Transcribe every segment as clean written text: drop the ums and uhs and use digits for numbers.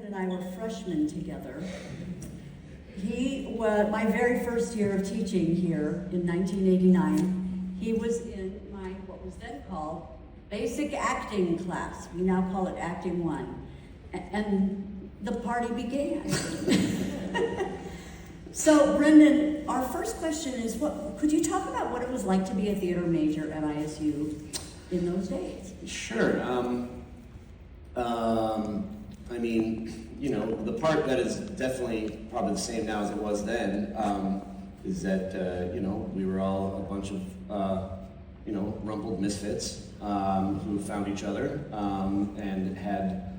and I were freshmen together. He was my very first year of teaching here in 1989. He was in my, what was then called, basic acting class. We now call it Acting 1. And the party began. So, Brendan, our first question is, could you talk about what it was like to be a theater major at ISU in those days? Sure. I mean, you know, the part that is definitely probably the same now as it was then is that, you know, we were all a bunch of, you know, rumpled misfits who found each other and had,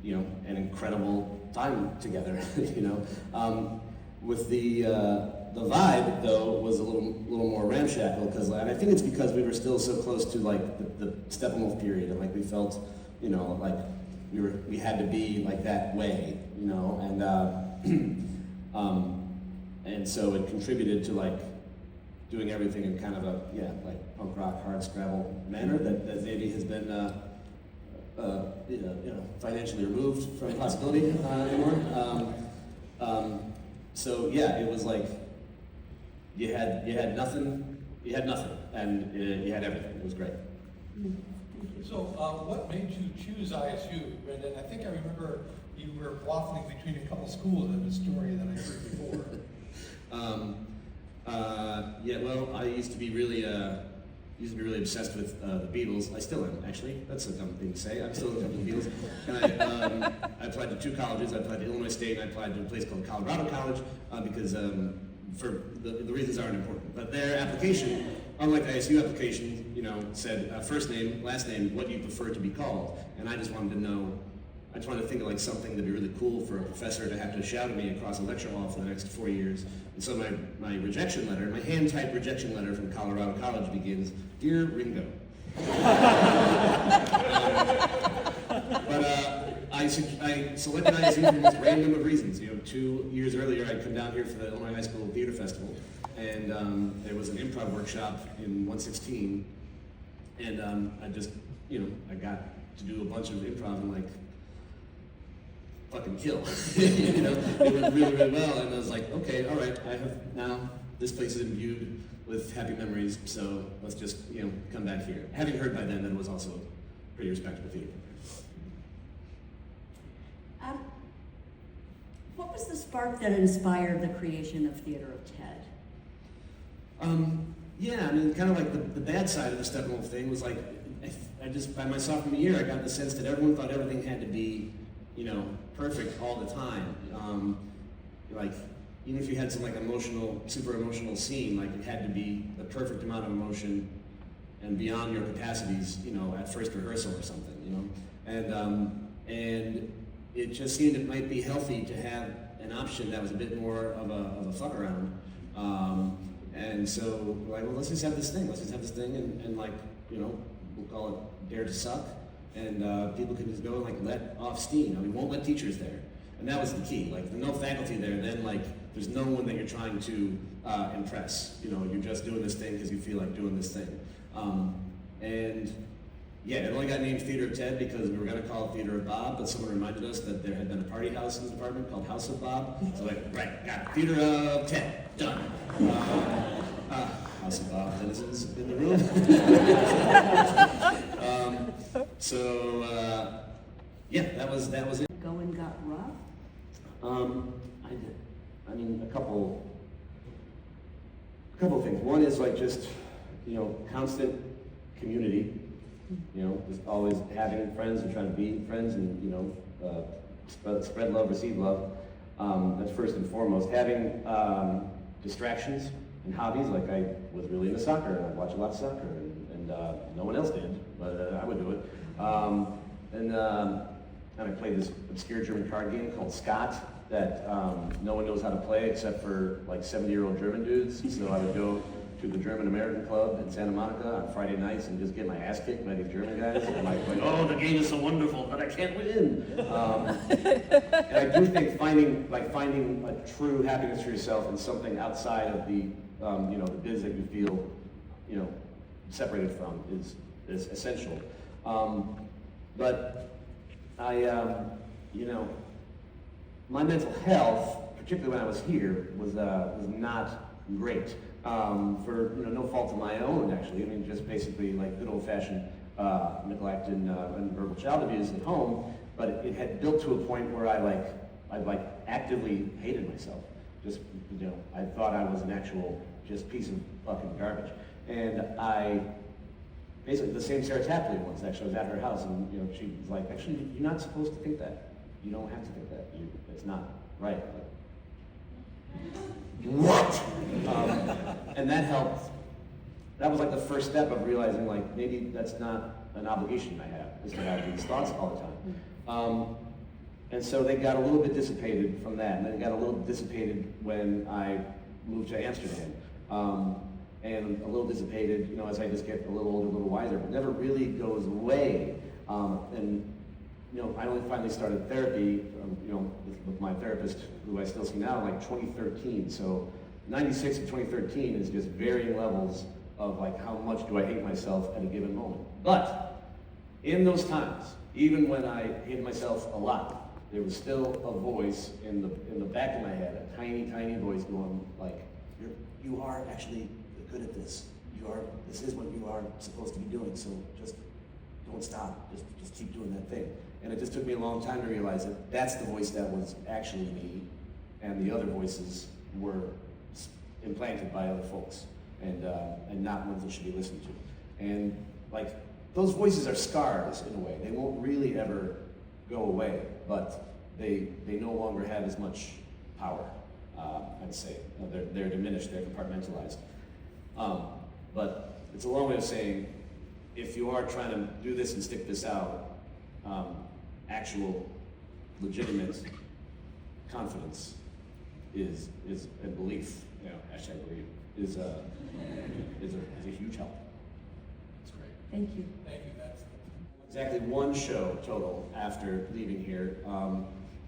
you know, an incredible time together, you know. With the vibe, though, was a little more ramshackle, because, and I think it's because we were still so close to, like, the Steppenwolf period, and, like, we felt, you know, like we had to be like that way, you know, and so it contributed to, like, doing everything in kind of a, yeah, like punk rock, hard scrabble manner that maybe has been, you know, financially removed from possibility anymore. So yeah, it was like you had nothing, and you had everything. It was great. So, what made you choose ISU, Brendan? I think I remember you were waffling between a couple schools in the story that I heard before. Yeah, well, I used to be really obsessed with the Beatles. I still am, actually. That's a dumb thing to say. I'm still in the Beatles. And I applied to 2 colleges. I applied to Illinois State, and I applied to a place called Colorado College because for the reasons aren't important. But their application, unlike the ISU application, you know, said first name, last name, what you prefer to be called. And I just wanted to know, I just wanted to think of like something that'd be really cool for a professor to have to shout at me across a lecture hall for the next 4 years. And so my rejection letter, my hand-typed rejection letter from Colorado College begins, Dear Ringo. I selected ISU for the most random of reasons. You know, 2 years earlier, I'd come down here for the Illinois High School Theater Festival, and there was an improv workshop in 116, and I just, you know, I got to do a bunch of improv and like fucking kill. You know, it went really, really well, and I was like, okay, all right, I have now, this place is imbued with happy memories, so let's just, you know, come back here. Having heard by then that it was also a pretty respectable theater. What was the spark that inspired the creation of Theater of TED? Yeah, I mean, kind of like the bad side of the Steppenwolf thing was like, I just, by my sophomore year, I got the sense that everyone thought everything had to be, you know, perfect all the time. Like, even if you had some like super emotional scene, like it had to be the perfect amount of emotion and beyond your capacities, you know, at first rehearsal or something, you know? And it just seemed it might be healthy to have an option that was a bit more of a fuck around. And so, like, well, let's just have this thing, and like, you know, we'll call it Dare to Suck, and people can just go and like let off steam. I mean, we won't let teachers there. And that was the key. Like, if there's no faculty there, then like, there's no one that you're trying to impress. You know, you're just doing this thing because you feel like doing this thing. And yeah, it only got named Theater of TED because we were going to call it Theater of Bob, but someone reminded us that there had been a party house in the department called House of Bob. So like, right, got it. Theater of TED, done. House of Bob denizens in the room. Yeah, that was it. Going got rough? I did. I mean, a couple of things. One is like just, you know, constant community. You know, just always having friends and trying to be friends and, you know, spread love, receive love. That's first and foremost. Having distractions and hobbies, like I was really into soccer and I watched a lot of soccer and no one else did, but I would do it. And I played this obscure German card game called Scott that no one knows how to play except for like 70-year-old German dudes. So I would go to the German American Club in Santa Monica on Friday nights and just get my ass kicked by these German guys. And like, oh, the game is so wonderful, but I can't win. And I do think finding a true happiness for yourself in something outside of the, you know, the biz that you feel, you know, separated from is essential. But I, you know, my mental health, particularly when I was here, was not great. For no fault of my own, actually. I mean, just basically like good old-fashioned neglect and verbal child abuse at home. But it had built to a point where I actively hated myself. Just I thought I was an actual just piece of fucking garbage. And I basically the same Sarah Tapley once. Actually, I was at her house, and she was like, "Actually, you're not supposed to think that. You don't have to think that. It's not right." Like, what? And that helped. That was like the first step of realizing like maybe that's not an obligation I have, is to have these thoughts all the time. And so they got a little bit dissipated from that, and then it got a little dissipated when I moved to Amsterdam. And a little dissipated, as I just get a little older, a little wiser, but never really goes away. And I only finally started therapy, with my therapist, who I still see now, in like 2013. So 96 to 2013 is just varying levels of like how much do I hate myself at a given moment. But in those times, even when I hated myself a lot, there was still a voice in the back of my head, a tiny, tiny voice going like, you are actually good at this. This is what you are supposed to be doing, so just don't stop. Just keep doing that thing. And it just took me a long time to realize that that's the voice that was actually me, and the other voices were implanted by other folks, and not ones that should be listened to. And like, those voices are scars in a way. They won't really ever go away, but they no longer have as much power, I'd say. They're diminished, they're compartmentalized. But it's a long way of saying, if you are trying to do this and stick this out, actual, legitimate confidence is a belief, hashtag believe, is a huge help. That's great. Thank you. Thank you. That's Exactly one show total after leaving here,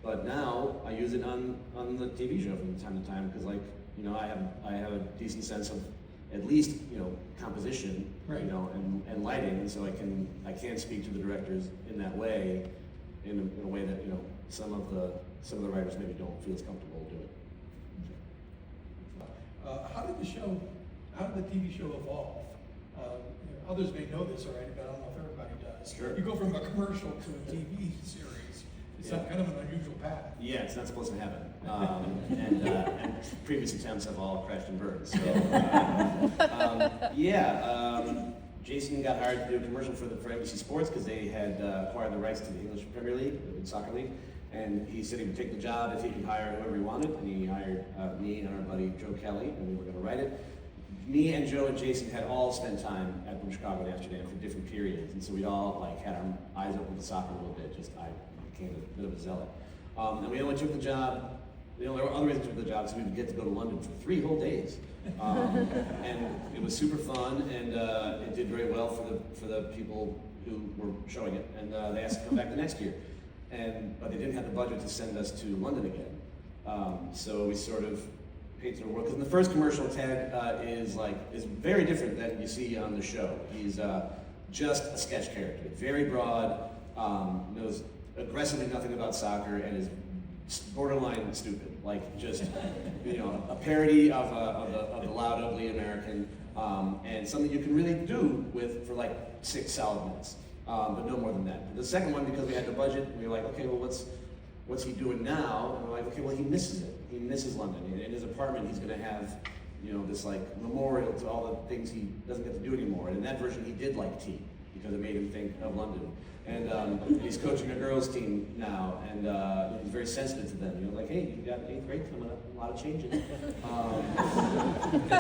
but now I use it on the TV show from time to time because, like, I have a decent sense of at least composition, right. and lighting, and so I can speak to the directors in that way, in a way that some of the writers maybe don't feel as comfortable doing. How did the TV show evolve? Others may know this already, but I don't know if everybody does. Sure. You go from a commercial to a TV series. It's kind of an unusual path. Yeah, it's not supposed to happen. And previous attempts have all crashed and burned. So, Jason got hired to do a commercial for NBC Sports because they had acquired the rights to the English Premier League, the soccer league. And he said he would take the job if he could hire whoever he wanted. And he hired me and our buddy Joe Kelly, and we were going to write it. Me and Joe and Jason had all spent time at Chicago and Amsterdam for different periods, and so we'd all had our eyes open to soccer a little bit. I became a bit of a zealot, and we only took the job. There were other reasons we took the job, so we would get to go to London for 3 whole days, and it was super fun, and it did very well for the people who were showing it, and they asked to come back the next year, but they didn't have the budget to send us to London again, so we sort of paid to the world. Because in the first commercial, Ted is very different than you see on the show. He's just a sketch character, very broad, knows aggressively nothing about soccer, and is borderline stupid, just a parody of the loud, ugly American, and something you can really do for 6 solid minutes, but no more than that. The second one, because we had the budget, we were like, okay, well, what's he doing now? And we're like, okay, well, he misses it. He misses London. In his apartment, he's going to have, this memorial to all the things he doesn't get to do anymore. And in that version, he did like tea because it made him think of London. And he's coaching a girls' team now, and he's very sensitive to them. Hey, you got 8th grade coming up, a lot of changes. And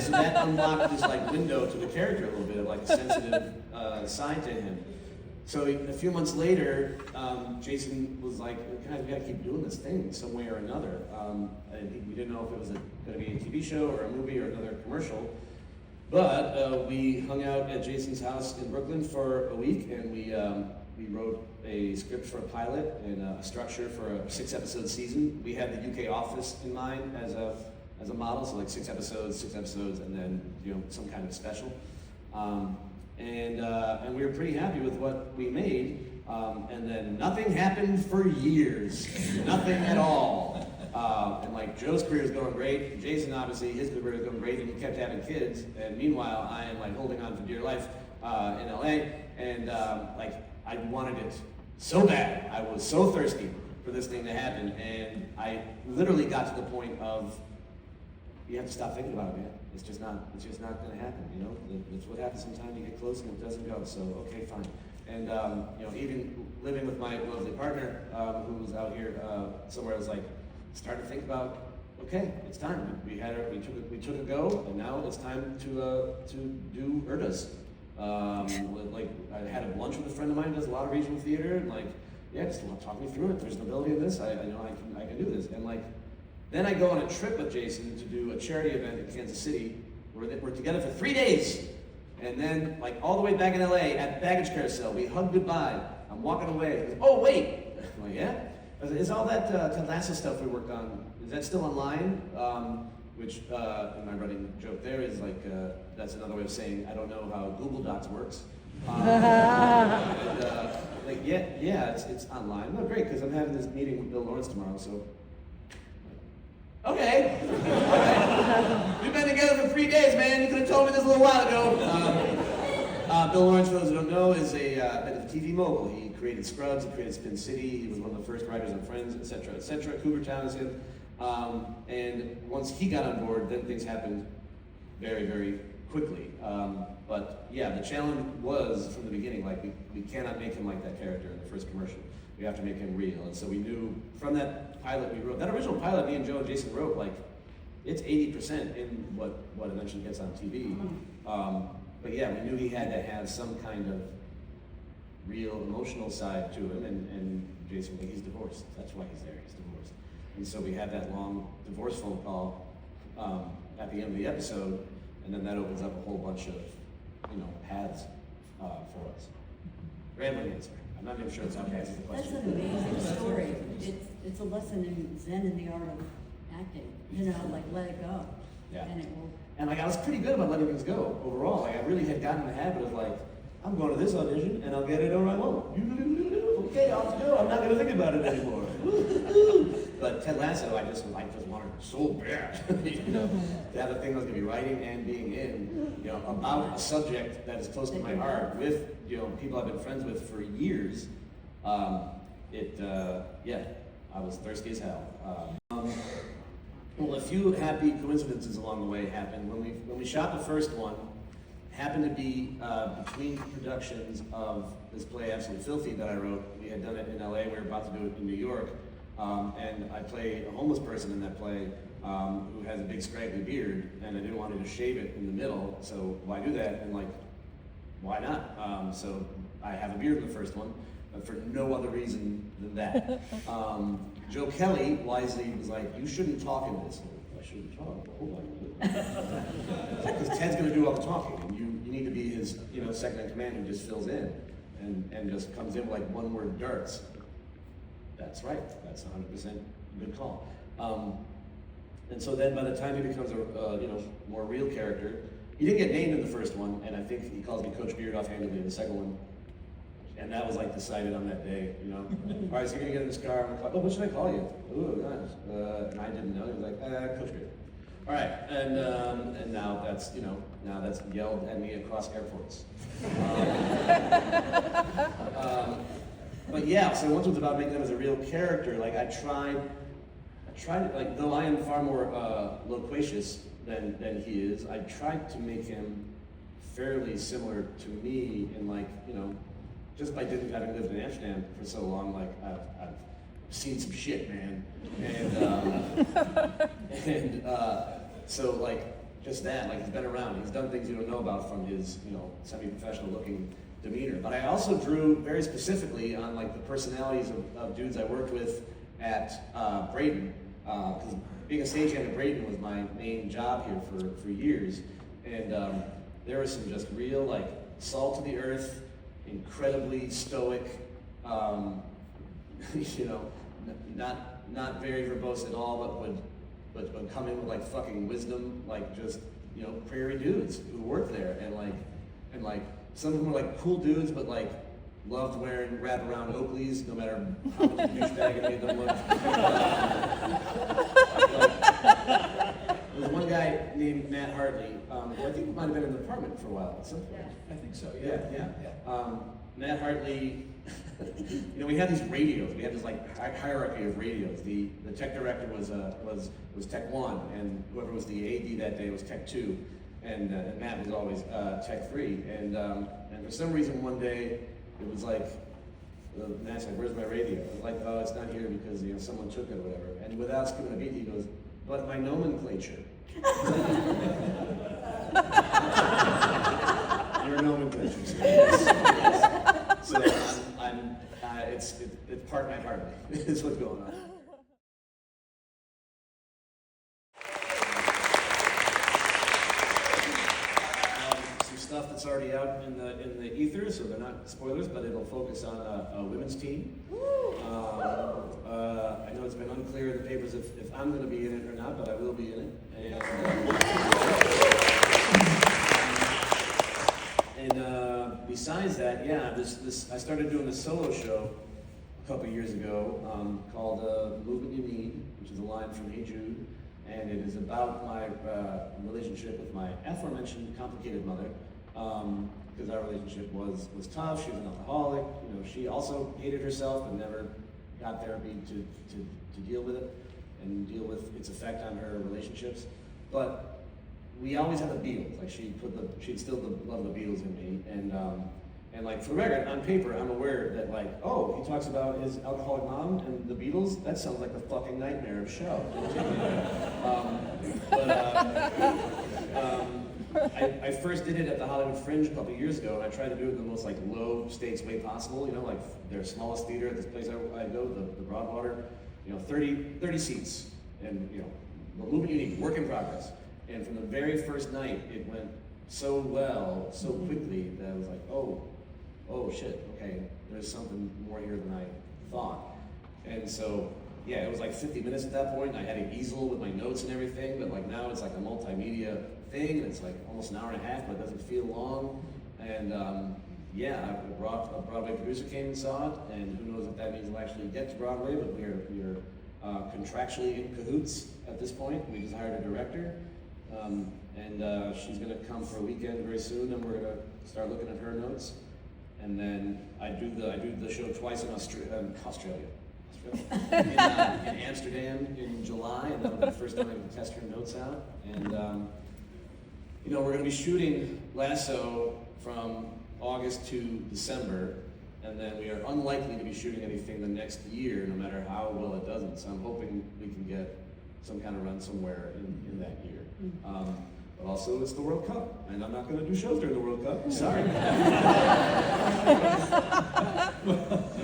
so that unlocked this window to the character a little bit of a sensitive side to him. So a few months later, Jason was like, guys, we gotta keep doing this thing some way or another. And we didn't know if it was gonna be a TV show or a movie or another commercial. But we hung out at Jason's house in Brooklyn for a week, and we wrote a script for a pilot and a structure for a 6-episode season. We had the UK office in mind as a model, so 6 episodes, and then some kind of special. And we were pretty happy with what we made, and then nothing happened for years, nothing at all. And like Joe's career is going great. Jason, obviously, his career is going great, and he kept having kids. And meanwhile, I am like holding on for dear life in LA. And like I wanted it so bad. I was so thirsty for this thing to happen. And I literally got to the point of, you have to stop thinking about it, man. It's just not going to happen, you know? It's what happens sometimes. You get close and it doesn't go. So, okay, fine. And, you know, even living with my lovely partner, who was out here somewhere, I was like, starting to think about, okay, it's time. We took a go, and now it's time to do URDAs. Like, I had a lunch with a friend of mine who does a lot of regional theater, and like, yeah, just talk me through it. There's an ability in this. I can do this. And like, then I go on a trip with Jason to do a charity event in Kansas City. We're together for 3 days. And then, like, all the way back in LA at baggage carousel, we hug goodbye. I'm walking away. He goes, oh, wait. I'm like, yeah? Is all that TED LASSO stuff we worked on, is that still online? Which, in my running joke there is like, that's another way of saying, I don't know how Google Docs works. Like, yeah, it's online. No, great, because I'm having this meeting with Bill Lawrence tomorrow, so. Okay. We've been together for 3 days, man. You could have told me this a little while ago. Bill Lawrence, for those who don't know, is a bit of a TV mogul. He created Scrubs, he created Spin City, he was one of the first writers on Friends, etc., etc. Cougar Town is him. And once he got on board, then things happened very, very quickly. But yeah, the challenge was from the beginning, like we cannot make him like that character in the first commercial. We have to make him real. And so we knew from that pilot we wrote, that original pilot me and Joe and Jason wrote, like, it's 80% in what eventually gets on TV. But yeah, we knew he had to have some kind of real emotional side to him, and Jason, like, he's divorced. That's why he's there, he's divorced. And so we had that long divorce phone call at the end of the episode, and then that opens up a whole bunch of, paths for us. Rambling answer. I'm not even sure it's how to answer the question. That's an amazing story. It's a lesson in Zen in the art of acting. Like let it go. Yeah. And it will. And like I was pretty good about letting things go overall. Like I really had gotten in the habit of like, I'm going to this audition and I'll get it or I won't. Okay, off to go. I'm not going to think about it anymore. But Ted Lasso, I just wanted so bad, to have a thing I was going to be writing and being in, about a subject that is close to my heart with, people I've been friends with for years. I was thirsty as hell. Well, a few happy coincidences along the way happened. When we shot the first one, happened to be between productions of this play, Absolutely Filthy, that I wrote. We had done it in LA, we were about to do it in New York. And I play a homeless person in that play who has a big scraggly beard, and I didn't want him to shave it in the middle, so why do that? And why not? So I have a beard in the first one, but for no other reason than that. Joe Kelly wisely was like, you shouldn't talk in this. I shouldn't talk? Because Ted's going to do all the talking, and you need to be his second in command who just fills in and just comes in with like one-word darts. That's right. That's 100% good call. And so then by the time he becomes a more real character, he didn't get named in the first one, and I think he calls me Coach Beard offhandedly in the second one. And that was like decided on that day, All right, so you're gonna get in this car. I'm like, oh, what should I call you? Ooh, nice. And I didn't know. He was like, Coach Beard. All right, and now that's that's yelled at me across airports. But yeah, so once it was about making him as a real character, like I tried to, like, though I am far more loquacious than he is, I tried to make him fairly similar to me in just by having lived in Amsterdam for so long, like I've seen some shit, man. And so like just that, like he's been around, he's done things you don't know about from his, semi-professional looking demeanor. But I also drew very specifically on like the personalities of dudes I worked with at Braden, because being a stagehand at Braden was my main job here for years. And there was some just real like salt to the earth, incredibly stoic, not very verbose at all, but would come in with like fucking wisdom, like just prairie dudes who worked there, and like some of them were like cool dudes, but like loved wearing wraparound Oakleys, no matter how much of a douchebag it made them look. There was one guy named Matt Hartley, who I think might have been in the department for a while at some point. I think so, Yeah. Matt Hartley, we had these radios. We had this like hierarchy of radios. The tech director was Tech 1, and whoever was the AD that day was Tech 2, and Matt was always Tech 3. And for some reason one day it was like, Matt's like, "Where's my radio?" I was like, "Oh, it's not here because someone took it or whatever." And without skipping a beat, he goes, "But my nomenclature." Your nomenclature. So, yes. So it's part my partly is what's going on. Some stuff that's already out in the ether, so they're not spoilers, but it'll focus on a women's team. I know it's been unclear in the papers if I'm going to be in it or not, but I will be in it. And besides that, I started doing this solo show a couple years ago called "The Movement You Need," which is a line from Hey Jude, and it is about my relationship with my aforementioned complicated mother, because our relationship was tough. She was an alcoholic. She also hated herself and never got therapy to deal with it and deal with its effect on her relationships. But we always had the Beatles. Like she instilled the love of the Beatles in me, and like for the record, on paper, I'm aware that like, oh, he talks about his alcoholic mom and the Beatles. That sounds like a fucking nightmare of a show. I first did it at the Hollywood Fringe a couple years ago, and I tried to do it in the most like low stakes way possible. Like their smallest theater at this place I go, the Broadwater. 30 seats, and the movement you need, work in progress. And from the very first night, it went so well, so quickly, that I was like, oh shit, okay, there's something more here than I thought. And so, it was like 50 minutes at that point. I had an easel with my notes and everything, but like now it's like a multimedia thing, and it's like almost an hour and a half, but it doesn't feel long. And I brought a Broadway producer came and saw it, and who knows if that means we'll actually get to Broadway, but we are contractually in cahoots at this point. We just hired a director. And she's going to come for a weekend very soon, and we're going to start looking at her notes. And then I do the show twice in Australia, in Amsterdam in July, and that'll be the first time I can test her notes out. And we're going to be shooting Lasso from August to December, and then we are unlikely to be shooting anything the next year, no matter how well it doesn't. So I'm hoping we can get some kind of run somewhere in that year. But also, it's the World Cup, and I'm not going to do shows during the World Cup. Sorry. No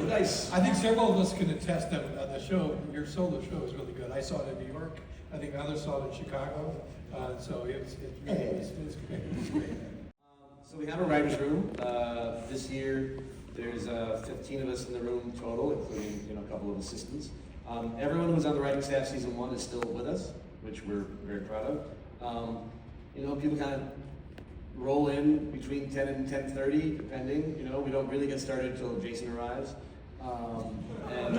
dice. I think several of us can attest that the show, your solo show is really good. I saw it in New York. I think others saw it in Chicago. So it's great. It's great. So we have a writer's room. This year, there's 15 of us in the room total, including a couple of assistants. Everyone who was on the writing staff season 1 is still with us, which we're very proud of. People kind of roll in between 10 and 10:30, depending. We don't really get started until Jason arrives. And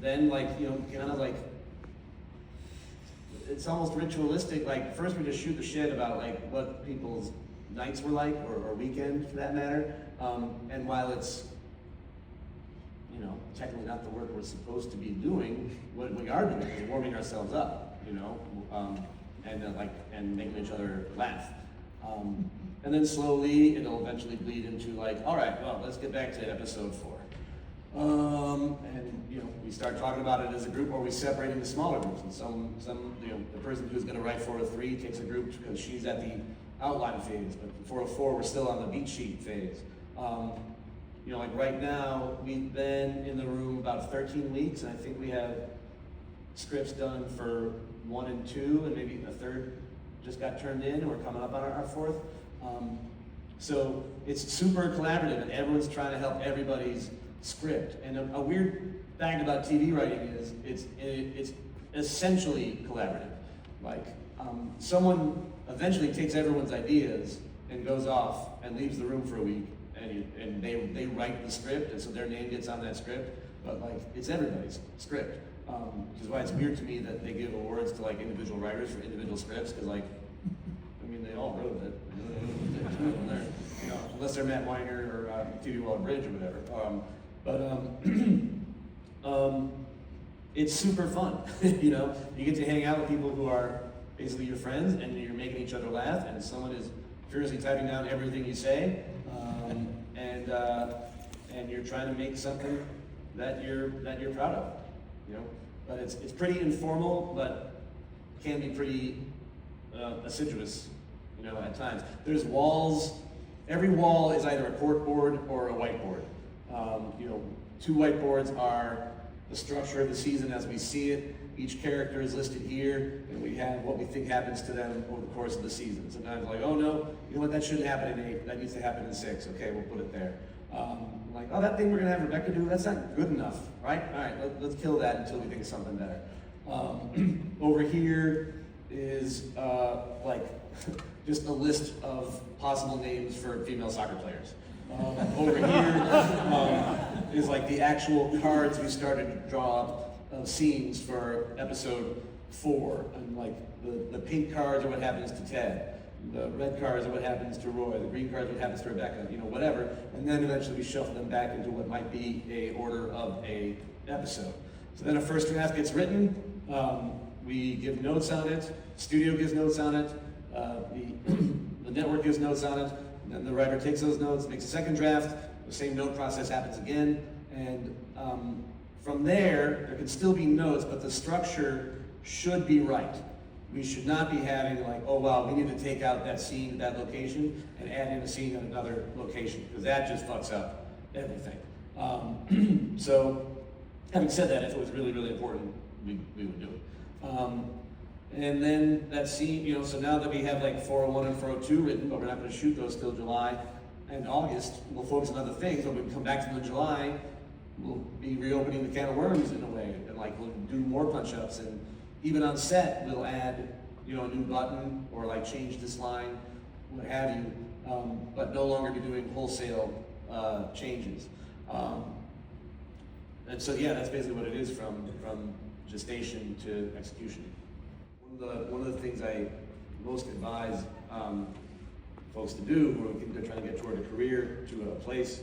then kind of like, it's almost ritualistic. Like first we just shoot the shit about like what people's nights were like, or weekend for that matter. And while it's technically not the work we're supposed to be doing, what we are doing is warming ourselves up, and making each other laugh. And then slowly it'll eventually bleed into like, all right, well, let's get back to episode 4. We start talking about it as a group, or we separate into smaller groups. And the person who's going to write 403 takes a group because she's at the outline phase, but 404 we're still on the beat sheet phase. Like right now, we've been in the room about 13 weeks, and I think we have scripts done for 1 and 2, and maybe a third just got turned in, and we're coming up on our 4th. So it's super collaborative, and everyone's trying to help everybody's script. And a weird fact about TV writing is it's essentially collaborative. Like someone eventually takes everyone's ideas and goes off and leaves the room for a week, and they write the script, and so their name gets on that script, but like it's everybody's script, which is why it's weird to me that they give awards to like individual writers for individual scripts, because like, I mean, they all wrote it, you know, unless they're Matt Weiner or TV Waller Bridge or whatever. It's super fun, you know. You get to hang out with people who are basically your friends, and you're making each other laugh, and someone is furiously typing down everything you say, and you're trying to make something that you're proud of, you know. But it's pretty informal, but can be pretty assiduous, you know, at times. There's walls. Every wall is either a cork board or a whiteboard. You know, 2 whiteboards are the structure of the season as we see it. Each character is listed here, and we have what we think happens to them over the course of the season. Sometimes like, oh no, you know what, that shouldn't happen in 8, that needs to happen in 6. Okay, we'll put it there. Like, oh, that thing we're gonna have Rebecca do, that's not good enough, right? All right, let's kill that until we think of something better. Over here is like just a list of possible names for female soccer players. Over here is like the actual cards we started to draw up of scenes for episode 4, and like the pink cards are what happens to Ted, the red cards are what happens to Roy, the green cards are what happens to Rebecca, you know, whatever, and then eventually we shuffle them back into what might be a order of a episode. So then a first draft gets written, we give notes on it, studio gives notes on it, the network gives notes on it, and then the writer takes those notes, makes a second draft, the same note process happens again, and from there can still be notes, but the structure should be right. We should not be having like, oh wow, we need to take out that scene at that location and add in a scene at another location, because that just fucks up everything. So, having said that, if it was really, really important, we would do it. And then that scene, you know, so now that we have like 401 and 402 written, but we're not going to shoot those till July and August, we'll focus on other things. When we come back to them in July, we'll be reopening the can of worms in a way, and like we'll do more punch-ups, and even on set we'll add, you know, a new button or like change this line, what have you, but no longer be doing wholesale changes. And so yeah, that's basically what it is from gestation to execution. One of the things I most advise folks to do who are trying to get toward a career, to a place,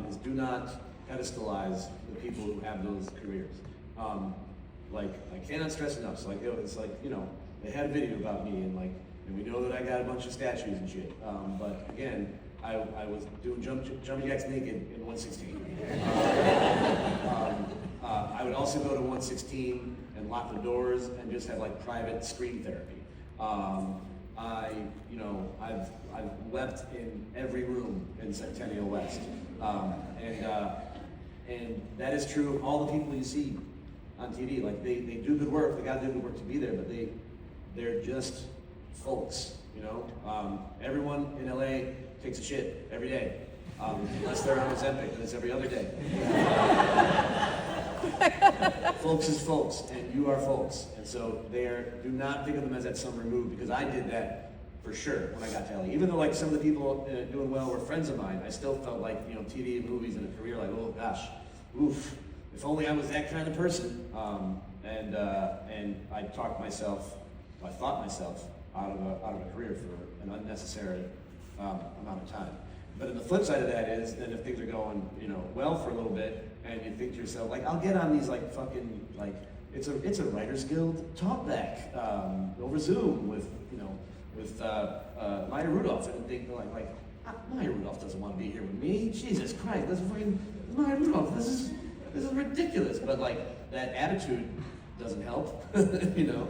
is do not pedestalize the people who have those careers. Like, I cannot stress enough. So like, it's like, you know, they had a video about me, and like, and we know that I got a bunch of statues and shit. But again, I was doing jumping jacks naked in 116. I would also go to 116 and lock the doors and just have like private screen therapy. I've wept in every room in Centennial West, and that is true of all the people you see on TV. Like they do good work. They got to do good work to be there, but they're just folks. You know, everyone in LA takes a shit every day, unless they're on Ozempic, and it's every other day. Folks is folks, and you are folks, and so do not think of them as at some remove, because I did that for sure when I got to LA. Even though like some of the people doing well were friends of mine, I still felt like, you know, TV and movies and a career, like, oh gosh, oof, if only I was that kind of person. And I thought myself out of a career for an unnecessary amount of time. But then the flip side of that is, then if things are going, you know, well for a little bit, and you think to yourself, like, I'll get on these like fucking, like, it's a Writers Guild talkback over Zoom with, you know, with Maya Rudolph, and think like Maya Rudolph doesn't want to be here with me. Jesus Christ, that's fucking Maya Rudolph. This is ridiculous. But like that attitude doesn't help, you know.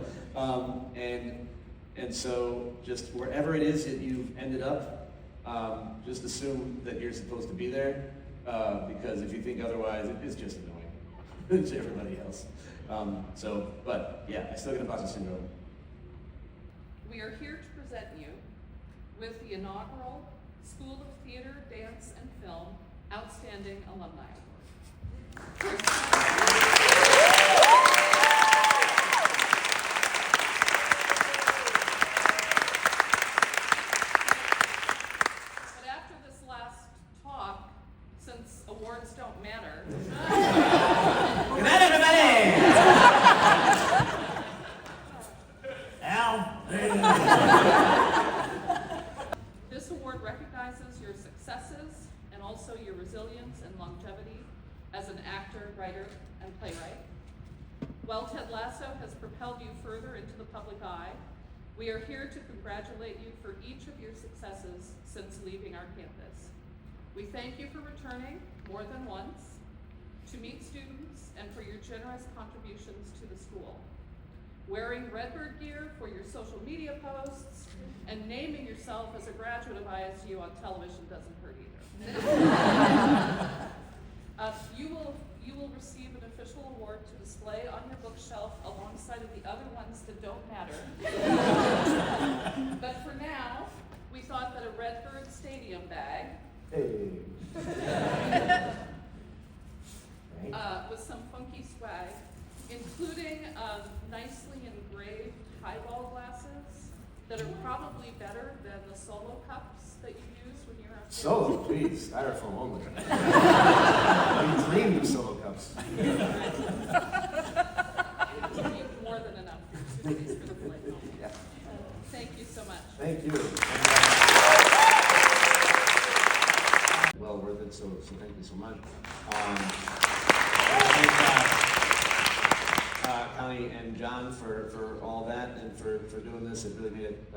And so just wherever it is that you've ended up, just assume that you're supposed to be there, because if you think otherwise, it's just annoying to everybody else. But yeah, I still get imposter syndrome. We are here to present you with the inaugural School of Theater, Dance, and Film Outstanding Alumni Award. don't matter. Good night, everybody! Al? This award recognizes your successes and also your resilience and longevity as an actor, writer, and playwright. While Ted Lasso has propelled you further into the public eye, we are here to congratulate you for each of your successes since leaving our campus. We thank you for returning more than once to meet students and for your generous contributions to the school. Wearing Redbird gear for your social media posts and naming yourself as a graduate of ISU on television doesn't hurt either. You will receive an official award to display on your bookshelf alongside of the other ones that don't matter. But for now, we thought that a Redbird Stadium bag with some funky swag, including nicely engraved highball glasses that are probably better than the solo cups that you use when you're up there. Solo, please. Styrofoam only. We dream of solo cups. More than enough for your suitcase for the flight home. Yeah. Thank you so much. Thank you. Well worth it, so thank you so much. Connie and John for all that and for doing this. It really made it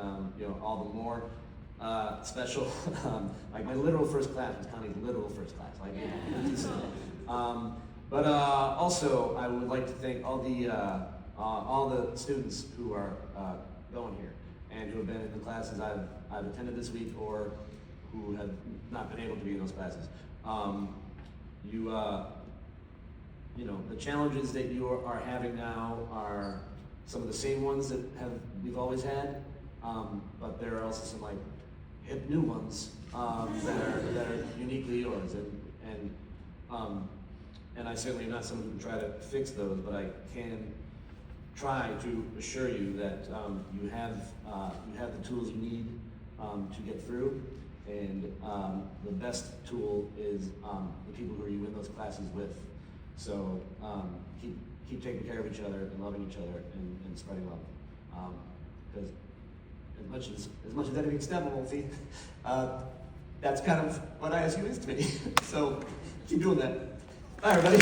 all the more special. Like my literal first class was Connie's literal first class. Like, but also I would like to thank all the students who are going here and who have been in the classes I've attended this week or who have not been able to be in those classes. The challenges that you are having now are some of the same ones that we've always had, but there are also some like hip new ones that are uniquely yours, and I certainly am not someone who can try to fix those, but I can try to assure you that you have the tools you need to get through, and the best tool is the people who you in those classes with. So keep taking care of each other and loving each other and spreading love. Because as much as anything's STEM, see, that's kind of what ISU is to me. So keep doing that. Bye, everybody.